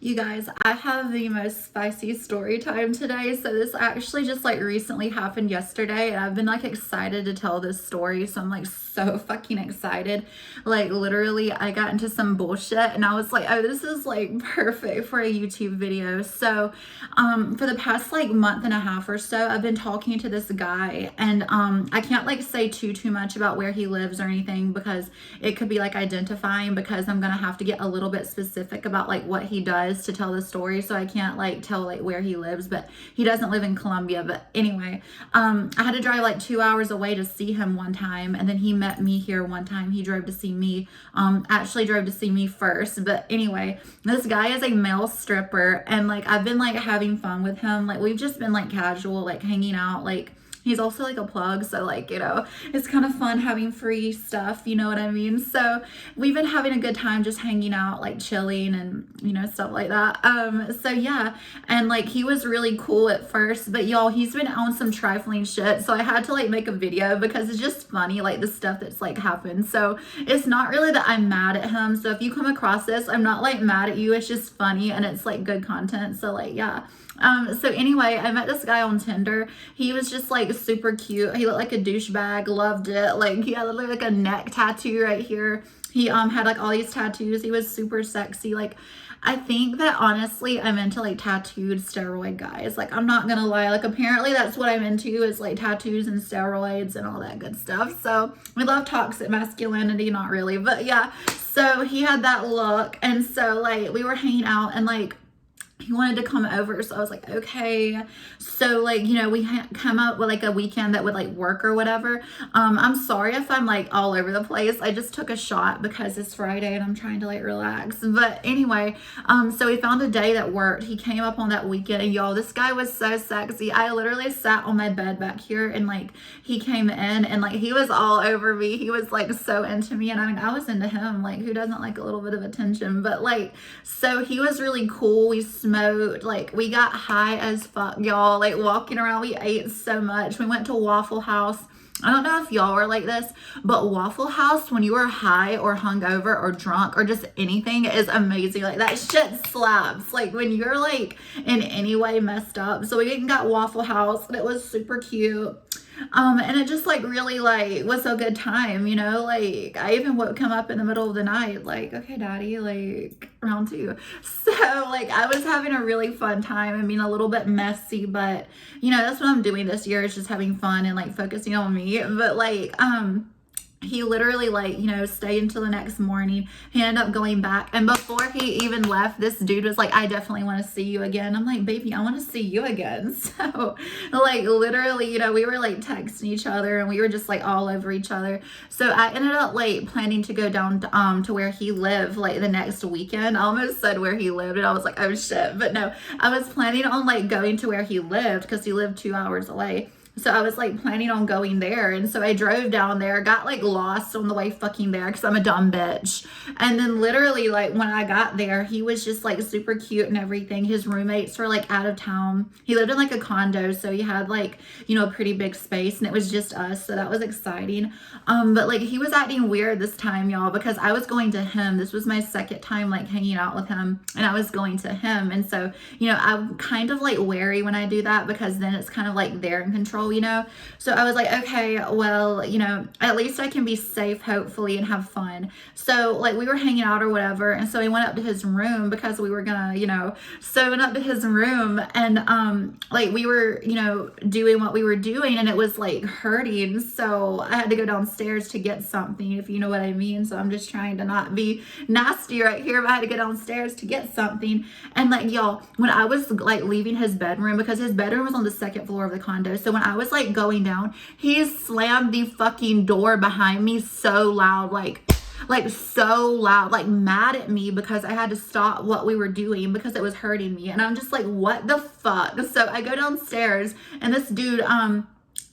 You guys, I have the most spicy story time today. So this actually just like recently happened yesterday, and I've been like excited to tell this story. So I'm like so fucking excited. Like literally I got into some bullshit and I was like, oh, this is like perfect for a YouTube video. So for the past like month and a half or so, I've been talking to this guy, and I can't like say too much about where he lives or anything because it could be like identifying, because I'm gonna have to get a little bit specific about like what he does to tell the story. So I can't like tell like where he lives, but he doesn't live in Colombia. But anyway, I had to drive like 2 hours away to see him one time, and then he met me here one time. He drove to see me, actually drove to see me first. But anyway, this guy is a male stripper, and like I've been like having fun with him. Like we've just been like casual, like hanging out. Like he's also like a plug, so like, you know, it's kind of fun having free stuff, you know what I mean? So we've been having a good time just hanging out, like chilling and, you know, stuff like that. So yeah, and like he was really cool at first, but y'all, he's been on some trifling shit, so I had to like make a video because it's just funny, like the stuff that's like happened. So it's not really that I'm mad at him. So if you come across this, I'm not like mad at you, it's just funny and it's like good content. So like, yeah. So anyway, I met this guy on Tinder. He was just like super cute. He looked like a douchebag, loved it. Like he had like a neck tattoo right here. He had like all these tattoos. He was super sexy. Like I think that honestly I'm into like tattooed steroid guys. Like I'm not gonna lie, like apparently that's what I'm into, is like tattoos and steroids and all that good stuff. So we love toxic masculinity, not really, but yeah. So he had that look, and so like we were hanging out, and like he wanted to come over, so I was like, okay. So like, you know, we come up with like a weekend that would like work or whatever. I'm sorry if I'm like all over the place. I just took a shot because it's Friday and I'm trying to like relax. But anyway, so we found a day that worked. He came up on that weekend, and y'all, this guy was so sexy. I literally sat on my bed back here, and like he came in and like he was all over me. He was like so into me, and I mean I was into him. Like who doesn't like a little bit of attention? But like, so he was really cool. We smoked, like we got high as fuck, y'all, like walking around. We ate so much. We went to Waffle House. I don't know if y'all are like this, but Waffle House, when you are high or hungover or drunk or just anything, is amazing. Like that shit slaps. Like when you're like in any way messed up. So we went and got Waffle House, and it was super cute. And it just like really like was a good time, you know. Like I even would come up in the middle of the night, like, okay, daddy, like round two. So like I was having a really fun time. I mean, a little bit messy, but you know, that's what I'm doing this year, is just having fun and like focusing on me. But like he literally like, you know, stayed until the next morning. He ended up going back, and before he even left, this dude was like, I definitely want to see you again. I'm like, baby, I want to see you again. So like literally, you know, we were like texting each other, and we were just like all over each other. So I ended up like planning to go down to where he lived like the next weekend. I almost said where he lived, and I was like, oh shit. But no, I was planning on like going to where he lived, because he lived 2 hours away. So I was like planning on going there. And so I drove down there, got like lost on the way fucking there because I'm a dumb bitch. And then literally like when I got there, he was just like super cute and everything. His roommates were like out of town. He lived in like a condo, so he had like, you know, a pretty big space, and it was just us. So that was exciting. But like he was acting weird this time, y'all, because I was going to him. This was my second time like hanging out with him, and I was going to him. And so, you know, I'm kind of like wary when I do that, because then it's kind of like they're in control, you know. So I was like, okay, well, you know, at least I can be safe, hopefully, and have fun. So like we were hanging out or whatever, and so we went up to his room because we were gonna, you know, so I went up to his room, and like we were, you know, doing what we were doing, and it was like hurting, so I had to go downstairs to get something, if you know what I mean. So I'm just trying to not be nasty right here, but I had to go downstairs to get something. And like, y'all, when I was like leaving his bedroom, because his bedroom was on the second floor of the condo, so when I was like going down, he slammed the fucking door behind me so loud, like so loud, like mad at me because I had to stop what we were doing because it was hurting me. And I'm just like, what the fuck? So I go downstairs, and this dude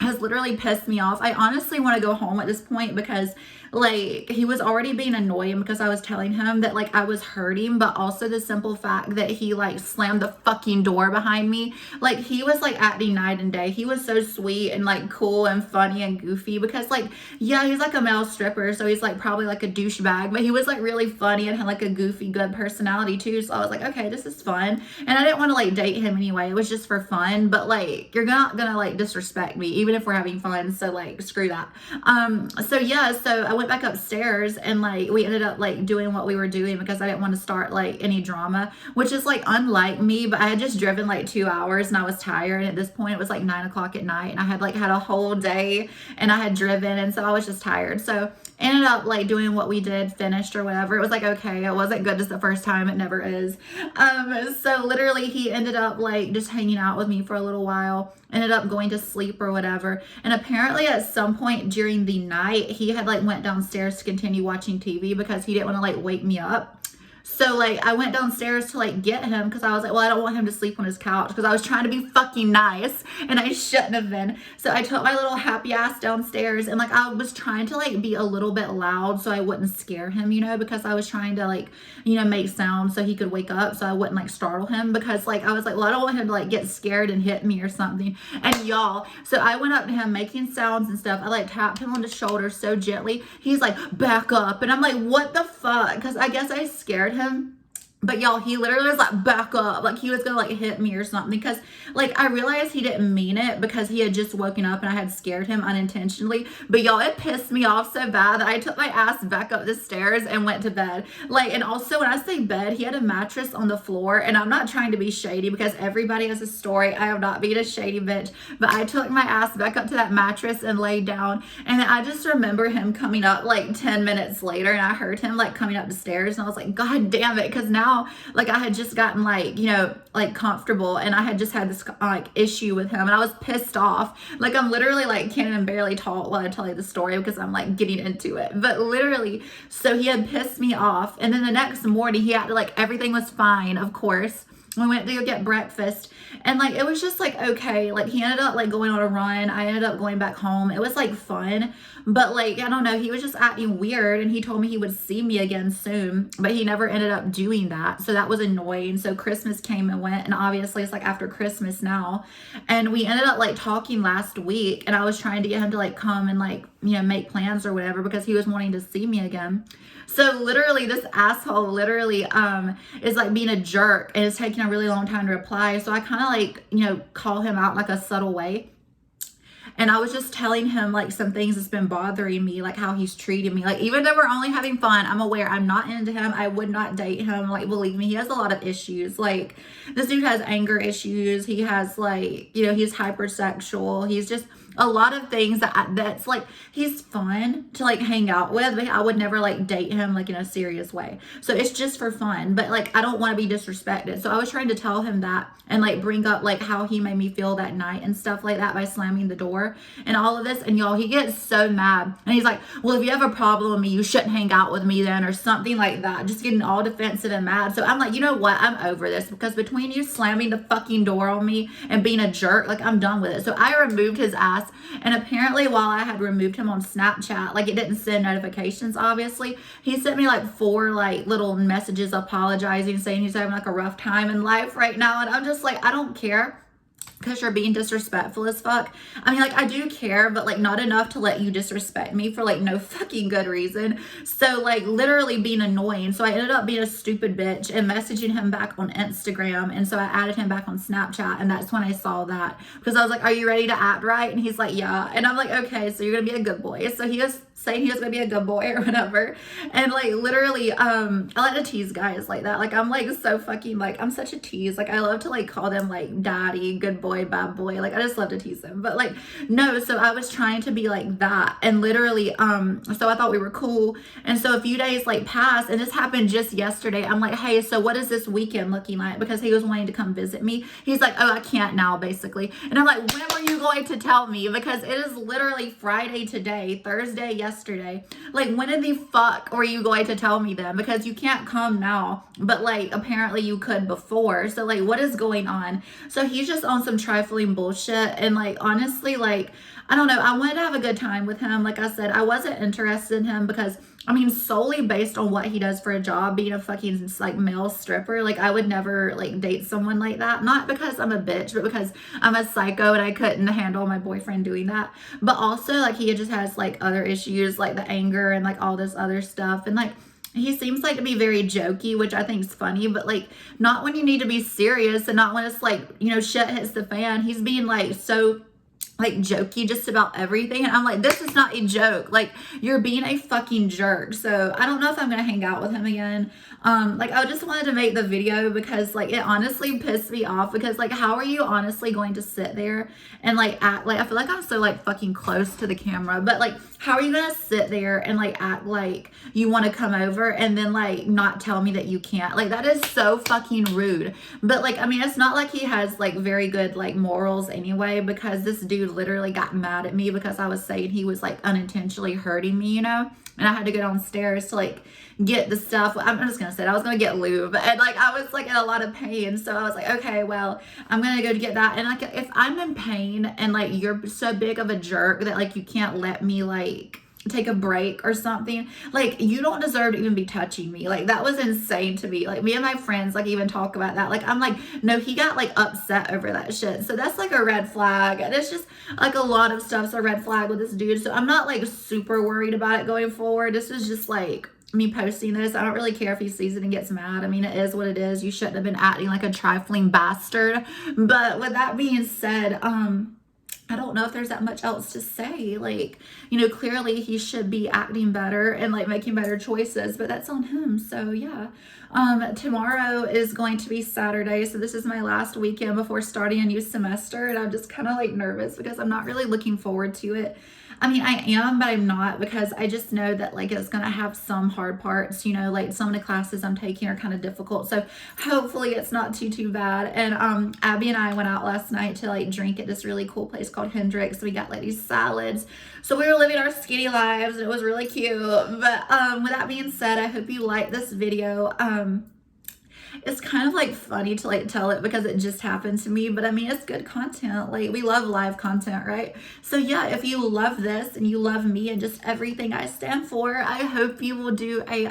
has literally pissed me off. I honestly want to go home at this point, because like he was already being annoying because I was telling him that like I was hurting, but also the simple fact that he like slammed the fucking door behind me. Like he was like acting night and day. He was so sweet and like cool and funny and goofy because like, yeah, he's like a male stripper, so he's like probably like a douchebag, but he was like really funny and had like a goofy good personality too. So I was like, okay, this is fun. And I didn't want to like date him anyway. It was just for fun, but like you're not gonna like disrespect me even if we're having fun. So like screw that. So yeah, so I went back upstairs and like we ended up like doing what we were doing because I didn't want to start like any drama, which is like unlike me, but I had just driven like 2 hours and I was tired. And at this point it was like 9 o'clock at night and I had like had a whole day and I had driven, and so I was just tired. So ended up like doing what we did, finished or whatever. It was like, okay, it wasn't good as the first time, it never is. So literally he ended up like just hanging out with me for a little while, ended up going to sleep or whatever. And apparently at some point during the night he had like went downstairs to continue watching TV because he didn't want to like wake me up. So like I went downstairs to like get him because I was like, well, I don't want him to sleep on his couch because I was trying to be fucking nice and I shouldn't have been. So I took my little happy ass downstairs and like I was trying to like be a little bit loud so I wouldn't scare him, you know, because I was trying to like, you know, make sound so he could wake up so I wouldn't like startle him, because like I was like, well, I don't want him to like get scared and hit me or something. And y'all, so I went up to him making sounds and stuff. I like tapped him on the shoulder so gently. He's like, back up. And I'm like, what the fuck? Because I guess I scared him. But y'all, he literally was like, back up, like he was gonna like hit me or something, because like I realized he didn't mean it because he had just woken up and I had scared him unintentionally. But y'all, it pissed me off so bad that I took my ass back up the stairs and went to bed. Like, and also when I say bed, he had a mattress on the floor, and I'm not trying to be shady because everybody has a story. I have not been a shady bitch, but I took my ass back up to that mattress and laid down. And then I just remember him coming up like 10 minutes later, and I heard him like coming up the stairs, and I was like, God damn it, because now like I had just gotten like, you know, like comfortable, and I had just had this like issue with him, and I was pissed off. Like I'm literally like can't even barely talk while I tell you the story because I'm like getting into it. But literally, so he had pissed me off, and then the next morning he acted like everything was fine. Of course, we went to go get breakfast, and like it was just like okay. Like he ended up like going on a run. I ended up going back home. It was like fun, but like I don't know, he was just acting weird, and he told me he would see me again soon, but he never ended up doing that. So that was annoying. So Christmas came and went, and obviously it's like after Christmas now, and we ended up like talking last week, and I was trying to get him to like come and like, you know, make plans or whatever because he was wanting to see me again. So literally this asshole literally is like being a jerk, and it's taking a really long time to reply. So I kind of like, you know, call him out like a subtle way. And I was just telling him like some things that's been bothering me, like how he's treating me. Like even though we're only having fun, I'm aware I'm not into him. I would not date him. Like believe me, he has a lot of issues. Like this dude has anger issues. He has like, you know, he's hypersexual. He's just a lot of things that's like, he's fun to like hang out with, but I would never like date him like in a serious way. So it's just for fun, but like I don't want to be disrespected. So I was trying to tell him that and like bring up like how he made me feel that night and stuff like that by slamming the door and all of this. And y'all, he gets so mad, and he's like, well, if you have a problem with me, you shouldn't hang out with me then, or something like that, just getting all defensive and mad. So I'm like, you know what, I'm over this, because between you slamming the fucking door on me and being a jerk, like I'm done with it. So I removed his ass. And apparently while I had removed him on Snapchat, like it didn't send notifications, obviously, he sent me like 4 like little messages apologizing, saying he's having like a rough time in life right now. And I'm just like, I don't care, because you're being disrespectful as fuck. I mean, like, I do care, but like not enough to let you disrespect me for like no fucking good reason. So like literally being annoying. So I ended up being a stupid bitch and messaging him back on Instagram. And so I added him back on Snapchat, and that's when I saw that, because I was like, are you ready to act right? And he's like, yeah. And I'm like, okay, so you're gonna be a good boy. So he was saying he was gonna be a good boy or whatever. And like literally I like to tease guys like that. Like I'm like so fucking like, I'm such a tease. Like I love to like call them like daddy, good boy, bad boy. Like I just love to tease them. But like no, so I was trying to be like that, and literally so I thought we were cool. And so a few days like passed, and this happened just yesterday. I'm like, hey, so what is this weekend looking like? Because he was wanting to come visit me. He's like, oh, I can't now, basically. And I'm like, when were you going to tell me? Because it is literally Friday today, Thursday yesterday. Like when in the fuck were you going to tell me then? Because you can't come now, but like apparently you could before. So like what is going on? So he's just on some trifling bullshit, and like honestly, like I don't know. I wanted to have a good time with him. Like I said, I wasn't interested in him because, I mean, solely based on what he does for a job, being a fucking like male stripper, like I would never like date someone like that. Not because I'm a bitch, but because I'm a psycho and I couldn't handle my boyfriend doing that. But also, like, he just has like other issues, like the anger and like all this other stuff. And like, he seems like to be very jokey, which I think is funny, but like not when you need to be serious and not when it's like, you know, shit hits the fan. He's being like so like jokey just about everything, and I'm like, this is not a joke, like you're being a fucking jerk. So I don't know if I'm gonna hang out with him again. Like I just wanted to make the video because like it honestly pissed me off, because like how are you honestly going to sit there and like act like, I feel like I'm so like fucking close to the camera, but like how are you gonna sit there and like act like you want to come over and then like not tell me that you can't? Like that is so fucking rude. But like, I mean, it's not like he has like very good like morals anyway, because this dude literally got mad at me because I was saying he was like unintentionally hurting me, you know, and I had to go downstairs to like get the stuff. I'm just gonna say it. I was gonna get lube, and like I was like in a lot of pain, so I was like, okay, well, I'm gonna go to get that. And like if I'm in pain and like you're so big of a jerk that like you can't let me like take a break or something, like you don't deserve to even be touching me. Like that was insane to me. Like me and my friends like even talk about that. Like I'm like, no, he got like upset over that shit, so that's like a red flag. And it's just like a lot of stuff's a red flag with this dude, so I'm not like super worried about it going forward. This is just like me posting this. I don't really care if he sees it and gets mad. I mean, it is what it is. You shouldn't have been acting like a trifling bastard. But with that being said, I don't know if there's that much else to say. Like, you know, clearly he should be acting better and like making better choices, but that's on him. So yeah. Tomorrow is going to be Saturday, so this is my last weekend before starting a new semester, and I'm just kind of like nervous because I'm not really looking forward to it. I mean, I am, but I'm not, because I just know that like it's gonna have some hard parts, you know, like some of the classes I'm taking are kind of difficult. So hopefully it's not too bad. And Abby and I went out last night to like drink at this really cool place called Hendrix. We got like these salads. So we were living our skinny lives and it was really cute. But with that being said, I hope you like this video. It's kind of like funny to like tell it because it just happened to me, but I mean, it's good content. Like we love live content, right? So yeah, if you love this and you love me and just everything I stand for, I hope you will do a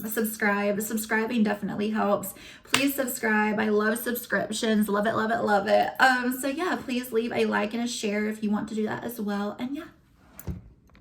subscribe. Subscribing definitely helps. Please subscribe. I love subscriptions. Love it, love it, love it. So yeah, please leave a like and a share if you want to do that as well. And yeah.